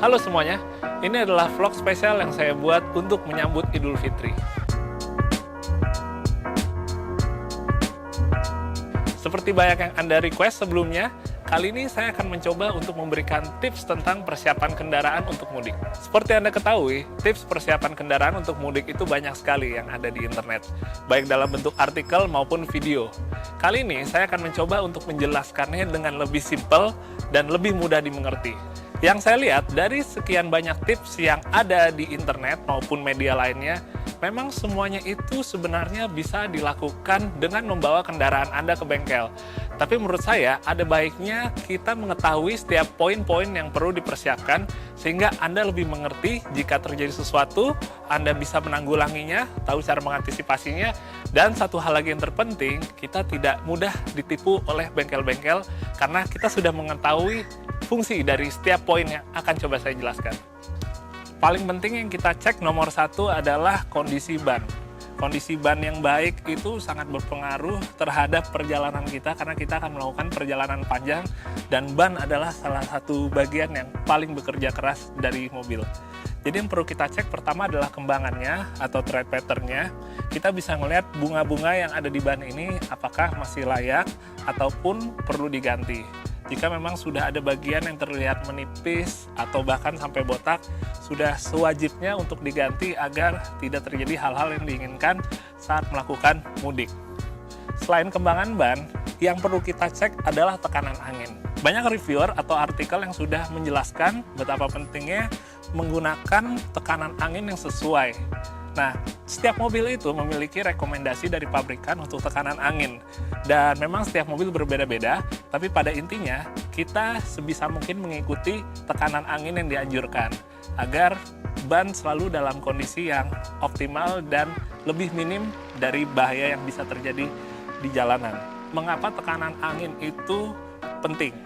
Halo semuanya, ini adalah vlog spesial yang saya buat untuk menyambut Idul Fitri. Seperti banyak yang Anda request sebelumnya, kali ini saya akan mencoba untuk memberikan tips tentang persiapan kendaraan untuk mudik. Seperti Anda ketahui, tips persiapan kendaraan untuk mudik itu banyak sekali yang ada di internet, baik dalam bentuk artikel maupun video. Kali ini saya akan mencoba untuk menjelaskannya dengan lebih simpel dan lebih mudah dimengerti. Yang saya lihat dari sekian banyak tips yang ada di internet maupun media lainnya, memang semuanya itu sebenarnya bisa dilakukan dengan membawa kendaraan Anda ke bengkel. Tapi menurut saya ada baiknya kita mengetahui setiap poin-poin yang perlu dipersiapkan sehingga Anda lebih mengerti jika terjadi sesuatu, Anda bisa menanggulanginya, tahu cara mengantisipasinya, dan satu hal lagi yang terpenting, kita tidak mudah ditipu oleh bengkel-bengkel karena kita sudah mengetahui fungsi dari setiap poin yang akan coba saya jelaskan. Paling penting yang kita cek nomor satu adalah kondisi ban. Kondisi ban yang baik itu sangat berpengaruh terhadap perjalanan kita karena kita akan melakukan perjalanan panjang dan ban adalah salah satu bagian yang paling bekerja keras dari mobil. Jadi yang perlu kita cek pertama adalah kembangannya atau tread pattern-nya. Kita bisa melihat bunga-bunga yang ada di ban ini apakah masih layak ataupun perlu diganti. Jika memang sudah ada bagian yang terlihat menipis atau bahkan sampai botak, sudah sewajibnya untuk diganti agar tidak terjadi hal-hal yang diinginkan saat melakukan mudik. Selain kembangan ban, yang perlu kita cek adalah tekanan angin. Banyak reviewer atau artikel yang sudah menjelaskan betapa pentingnya menggunakan tekanan angin yang sesuai. Nah, setiap mobil itu memiliki rekomendasi dari pabrikan untuk tekanan angin. Dan memang setiap mobil berbeda-beda, tapi pada intinya kita sebisa mungkin mengikuti tekanan angin yang dianjurkan agar ban selalu dalam kondisi yang optimal dan lebih minim dari bahaya yang bisa terjadi di jalanan. Mengapa tekanan angin itu penting?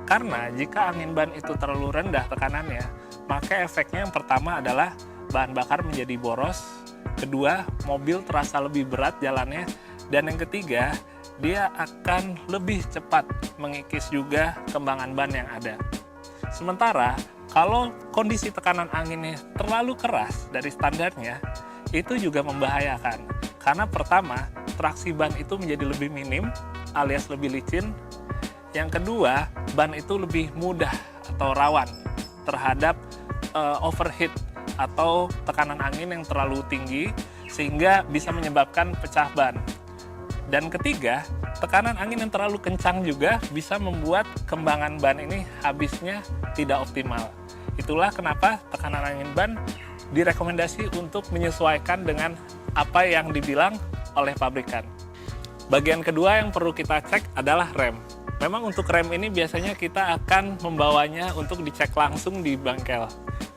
Karena jika angin ban itu terlalu rendah tekanannya, maka efeknya yang pertama adalah bahan bakar menjadi boros, kedua, mobil terasa lebih berat jalannya, dan yang ketiga, dia akan lebih cepat mengikis juga kembangan ban yang ada. Sementara, kalau kondisi tekanan anginnya terlalu keras dari standarnya, itu juga membahayakan. Karena pertama, traksi ban itu menjadi lebih minim, alias lebih licin. Yang kedua, ban itu lebih mudah atau rawan terhadap overheat atau tekanan angin yang terlalu tinggi sehingga bisa menyebabkan pecah ban. Dan ketiga, tekanan angin yang terlalu kencang juga bisa membuat kembangan ban ini habisnya tidak optimal. Itulah kenapa tekanan angin ban direkomendasi untuk menyesuaikan dengan apa yang dibilang oleh pabrikan. Bagian kedua yang perlu kita cek adalah rem. Memang untuk rem ini biasanya kita akan membawanya untuk dicek langsung di bengkel.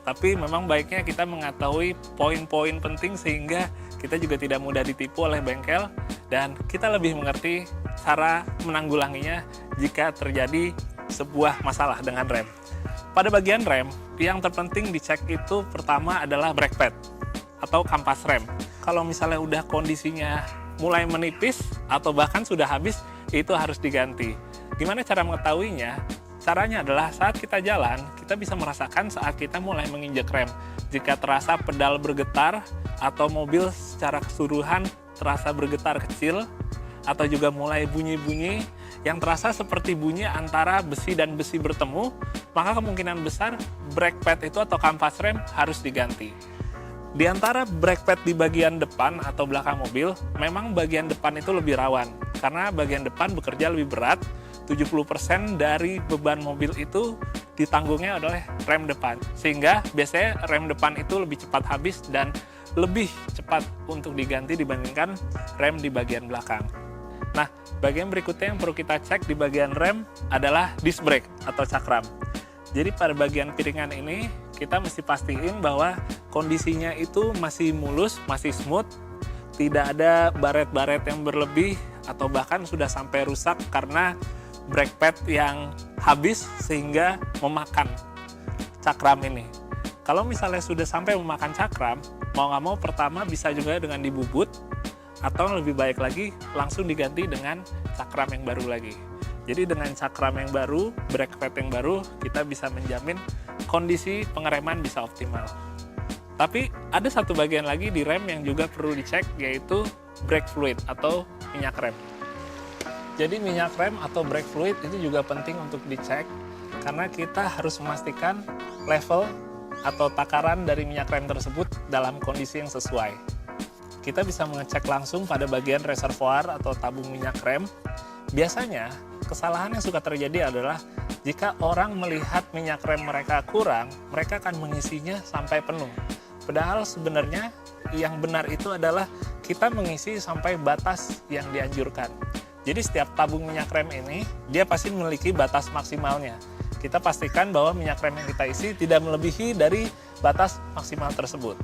Tapi memang baiknya kita mengetahui poin-poin penting sehingga kita juga tidak mudah ditipu oleh bengkel dan kita lebih mengerti cara menanggulanginya jika terjadi sebuah masalah dengan rem. Pada bagian rem, yang terpenting dicek itu pertama adalah brake pad atau kampas rem. Kalau misalnya udah kondisinya mulai menipis atau bahkan sudah habis, itu harus diganti. Gimana cara mengetahuinya? Caranya adalah saat kita jalan, kita bisa merasakan saat kita mulai menginjak rem. Jika terasa pedal bergetar atau mobil secara keseluruhan terasa bergetar kecil atau juga mulai bunyi-bunyi yang terasa seperti bunyi antara besi dan besi bertemu, maka kemungkinan besar brake pad itu atau kampas rem harus diganti. Di antara brake pad di bagian depan atau belakang mobil, memang bagian depan itu lebih rawan karena bagian depan bekerja lebih berat. 70% dari beban mobil itu ditanggungnya oleh rem depan. Sehingga biasanya rem depan itu lebih cepat habis dan lebih cepat untuk diganti dibandingkan rem di bagian belakang. Nah, bagian berikutnya yang perlu kita cek di bagian rem adalah disc brake atau cakram. Jadi pada bagian piringan ini kita mesti pastiin bahwa kondisinya itu masih mulus, masih smooth, tidak ada baret-baret yang berlebih atau bahkan sudah sampai rusak karena brake pad yang habis sehingga memakan cakram ini. Kalau misalnya sudah sampai memakan cakram, mau nggak mau pertama bisa juga dengan dibubut atau lebih baik lagi langsung diganti dengan cakram yang baru lagi. Jadi dengan cakram yang baru, brake pad yang baru, kita bisa menjamin kondisi pengereman bisa optimal. Tapi ada satu bagian lagi di rem yang juga perlu dicek, yaitu brake fluid atau minyak rem. Jadi minyak rem atau brake fluid itu juga penting untuk dicek, karena kita harus memastikan level atau takaran dari minyak rem tersebut dalam kondisi yang sesuai. Kita bisa mengecek langsung pada bagian reservoir atau tabung minyak rem. Biasanya, kesalahan yang suka terjadi adalah jika orang melihat minyak rem mereka kurang, mereka akan mengisinya sampai penuh. Padahal sebenarnya yang benar itu adalah kita mengisi sampai batas yang dianjurkan. Jadi setiap tabung minyak rem ini, dia pasti memiliki batas maksimalnya. Kita pastikan bahwa minyak rem yang kita isi tidak melebihi dari batas maksimal tersebut.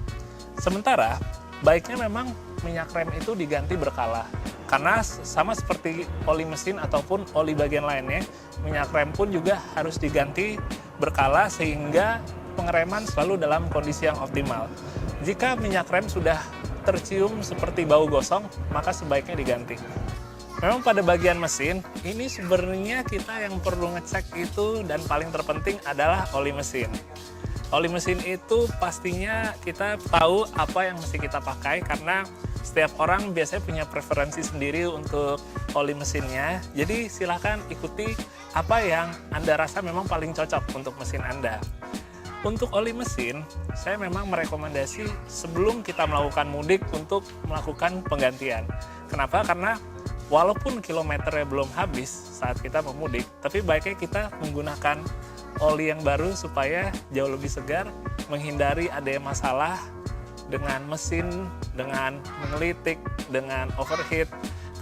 Sementara, baiknya memang minyak rem itu diganti berkala. Karena sama seperti oli mesin ataupun oli bagian lainnya, minyak rem pun juga harus diganti berkala sehingga pengereman selalu dalam kondisi yang optimal. Jika minyak rem sudah tercium seperti bau gosong, maka sebaiknya diganti. Memang pada bagian mesin, ini sebenarnya kita yang perlu ngecek itu dan paling terpenting adalah oli mesin. Oli mesin itu pastinya kita tahu apa yang mesti kita pakai karena setiap orang biasanya punya preferensi sendiri untuk oli mesinnya. Jadi silakan ikuti apa yang Anda rasa memang paling cocok untuk mesin Anda. Untuk oli mesin, saya memang merekomendasi sebelum kita melakukan mudik untuk melakukan penggantian. Kenapa? Karena walaupun kilometernya belum habis saat kita memudik, tapi baiknya kita menggunakan oli yang baru supaya jauh lebih segar, menghindari adanya masalah dengan mesin, dengan mengelitik, dengan overheat.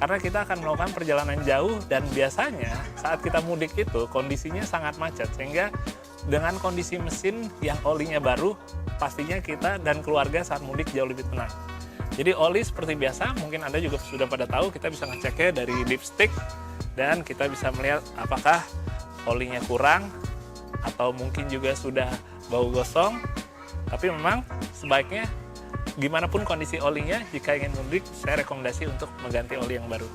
Karena kita akan melakukan perjalanan jauh dan biasanya saat kita mudik itu kondisinya sangat macet, sehingga dengan kondisi mesin yang olinya baru, pastinya kita dan keluarga saat mudik jauh lebih tenang. Jadi oli seperti biasa, mungkin Anda juga sudah pada tahu, kita bisa ngeceknya dari dipstick dan kita bisa melihat apakah olinya kurang atau mungkin juga sudah bau gosong. Tapi memang sebaiknya gimana pun kondisi olinya, jika ingin mudik, saya rekomendasi untuk mengganti oli yang baru.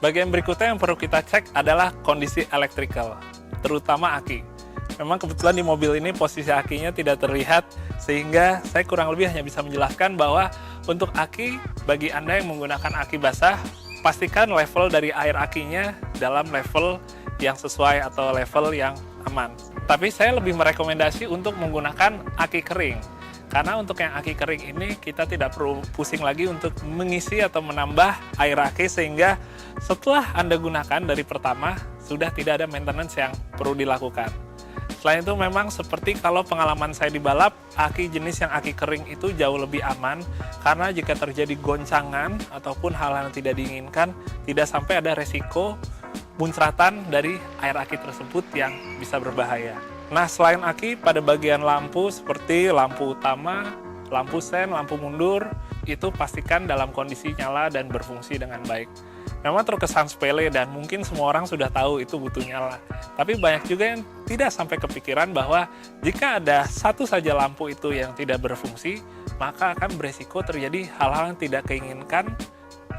Bagian berikutnya yang perlu kita cek adalah kondisi electrical, terutama aki. Memang kebetulan di mobil ini posisi akinya tidak terlihat, sehingga saya kurang lebih hanya bisa menjelaskan bahwa untuk aki, bagi Anda yang menggunakan aki basah, pastikan level dari air akinya dalam level yang sesuai atau level yang aman. Tapi saya lebih merekomendasi untuk menggunakan aki kering. Karena untuk yang aki kering ini kita tidak perlu pusing lagi untuk mengisi atau menambah air aki, sehingga setelah Anda gunakan dari pertama sudah tidak ada maintenance yang perlu dilakukan. Selain itu memang seperti kalau pengalaman saya di balap, aki jenis yang aki kering itu jauh lebih aman karena jika terjadi goncangan ataupun hal-hal yang tidak diinginkan, tidak sampai ada resiko muncratan dari air aki tersebut yang bisa berbahaya. Nah, selain aki, pada bagian lampu seperti lampu utama, lampu sen, lampu mundur, itu pastikan dalam kondisi nyala dan berfungsi dengan baik. Memang terkesan sepele dan mungkin semua orang sudah tahu itu butuh nyala. Tapi banyak juga yang tidak sampai kepikiran bahwa jika ada satu saja lampu itu yang tidak berfungsi, maka akan beresiko terjadi hal-hal yang tidak keinginkan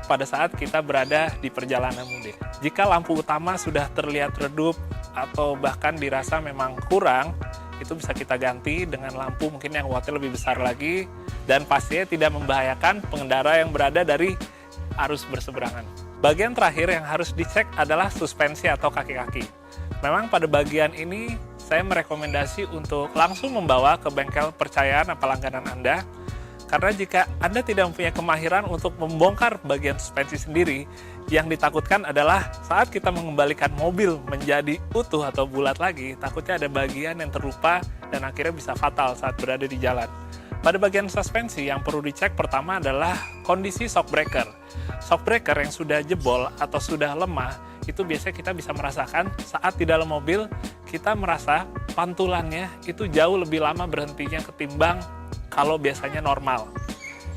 pada saat kita berada di perjalanan mudik. Jika lampu utama sudah terlihat redup atau bahkan dirasa memang kurang, itu bisa kita ganti dengan lampu mungkin yang wattnya lebih besar lagi dan pastinya tidak membahayakan pengendara yang berada dari arus berseberangan. Bagian terakhir yang harus dicek adalah suspensi atau kaki-kaki. Memang pada bagian ini saya merekomendasi untuk langsung membawa ke bengkel percayaan atau langganan Anda. Karena jika Anda tidak mempunyai kemahiran untuk membongkar bagian suspensi sendiri, yang ditakutkan adalah saat kita mengembalikan mobil menjadi utuh atau bulat lagi, takutnya ada bagian yang terlupa dan akhirnya bisa fatal saat berada di jalan. Pada bagian suspensi yang perlu dicek pertama adalah kondisi shock breaker. Shock breaker yang sudah jebol atau sudah lemah, itu biasanya kita bisa merasakan saat di dalam mobil, kita merasa pantulannya itu jauh lebih lama berhentinya ketimbang kalau biasanya normal.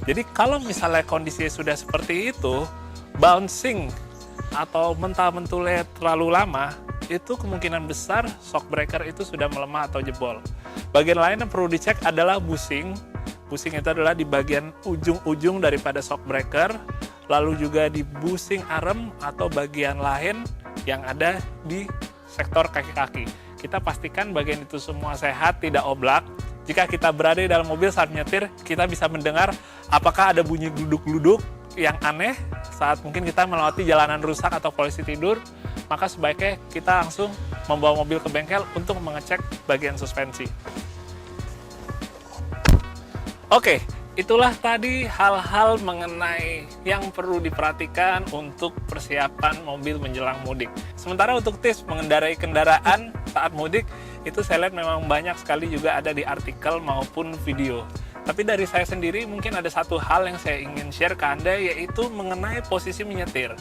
Jadi kalau misalnya kondisinya sudah seperti itu, bouncing atau mental-mentulnya terlalu lama, itu kemungkinan besar shock breaker itu sudah melemah atau jebol. Bagian lain yang perlu dicek adalah bushing. Bushing itu adalah di bagian ujung-ujung daripada shock breaker, lalu juga di bushing arm atau bagian lain yang ada di sektor kaki-kaki. kita pastikan bagian itu semua sehat, tidak oblak. Jika kita berada di dalam mobil saat menyetir, kita bisa mendengar apakah ada bunyi gluduk-gluduk yang aneh saat mungkin kita melewati jalanan rusak atau polisi tidur, maka sebaiknya kita langsung membawa mobil ke bengkel untuk mengecek bagian suspensi. Oke, itulah tadi hal-hal mengenai yang perlu diperhatikan untuk persiapan mobil menjelang mudik. Sementara untuk tips mengendarai kendaraan saat mudik, itu saya lihat memang banyak sekali juga ada di artikel maupun video. Tapi dari saya sendiri mungkin ada satu hal yang saya ingin share ke Anda, yaitu mengenai posisi menyetir.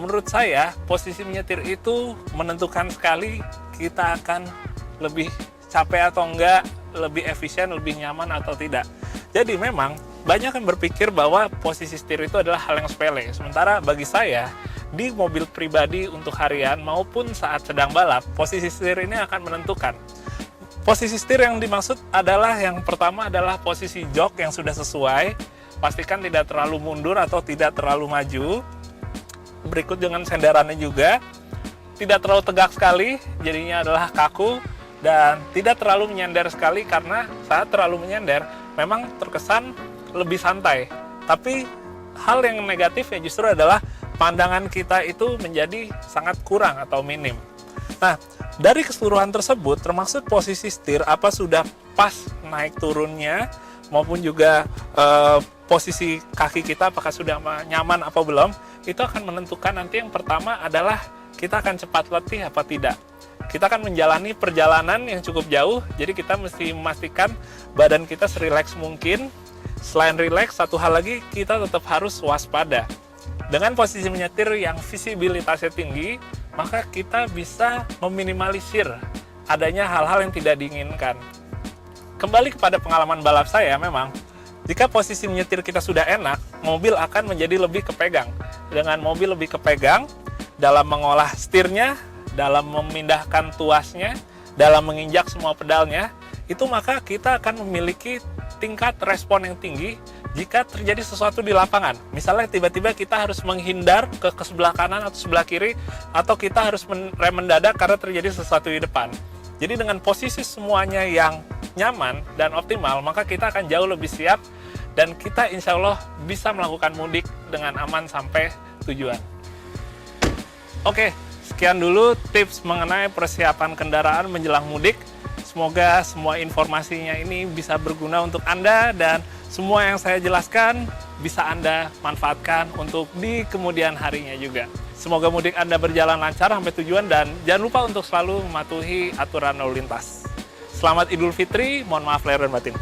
Menurut saya, posisi menyetir itu menentukan sekali kita akan lebih capek atau enggak, lebih efisien, lebih nyaman atau tidak. Jadi memang banyak yang berpikir bahwa posisi setir itu adalah hal yang sepele. Sementara bagi saya, di mobil pribadi untuk harian maupun saat sedang balap, posisi setir ini akan menentukan. Posisi setir yang dimaksud adalah yang pertama adalah posisi jok yang sudah sesuai. Pastikan tidak terlalu mundur atau tidak terlalu maju. Berikut dengan senderannya juga. Tidak terlalu tegak sekali, jadinya adalah kaku. Dan tidak terlalu menyender sekali, karena saat terlalu menyender memang terkesan lebih santai. Tapi hal yang negatif ya justru adalah pandangan kita itu menjadi sangat kurang atau minim. Nah, dari keseluruhan tersebut, termasuk posisi setir, apa sudah pas naik turunnya, maupun juga posisi kaki kita apakah sudah nyaman apa belum, itu akan menentukan nanti. Yang pertama adalah kita akan cepat letih apa tidak. Kita akan menjalani perjalanan yang cukup jauh, jadi kita mesti memastikan badan kita serileks mungkin. Selain rileks, satu hal lagi, kita tetap harus waspada. Dengan posisi menyetir yang visibilitasnya tinggi, maka kita bisa meminimalisir adanya hal-hal yang tidak diinginkan. Kembali kepada pengalaman balap saya, memang jika posisi menyetir kita sudah enak, mobil akan menjadi lebih kepegang. Dengan mobil lebih kepegang dalam mengolah setirnya, dalam memindahkan tuasnya, dalam menginjak semua pedalnya, itu maka kita akan memiliki tingkat respon yang tinggi jika terjadi sesuatu di lapangan. Misalnya tiba-tiba kita harus menghindar ke sebelah kanan atau sebelah kiri, atau kita harus rem mendadak karena terjadi sesuatu di depan. Jadi dengan posisi semuanya yang nyaman dan optimal, maka kita akan jauh lebih siap dan kita insya Allah bisa melakukan mudik dengan aman sampai tujuan. Oke, sekian dulu tips mengenai persiapan kendaraan menjelang mudik. Semoga semua informasinya ini bisa berguna untuk Anda dan semua yang saya jelaskan bisa Anda manfaatkan untuk di kemudian harinya juga. Semoga mudik Anda berjalan lancar sampai tujuan dan jangan lupa untuk selalu mematuhi aturan lalu lintas. Selamat Idul Fitri, mohon maaf lahir dan batin.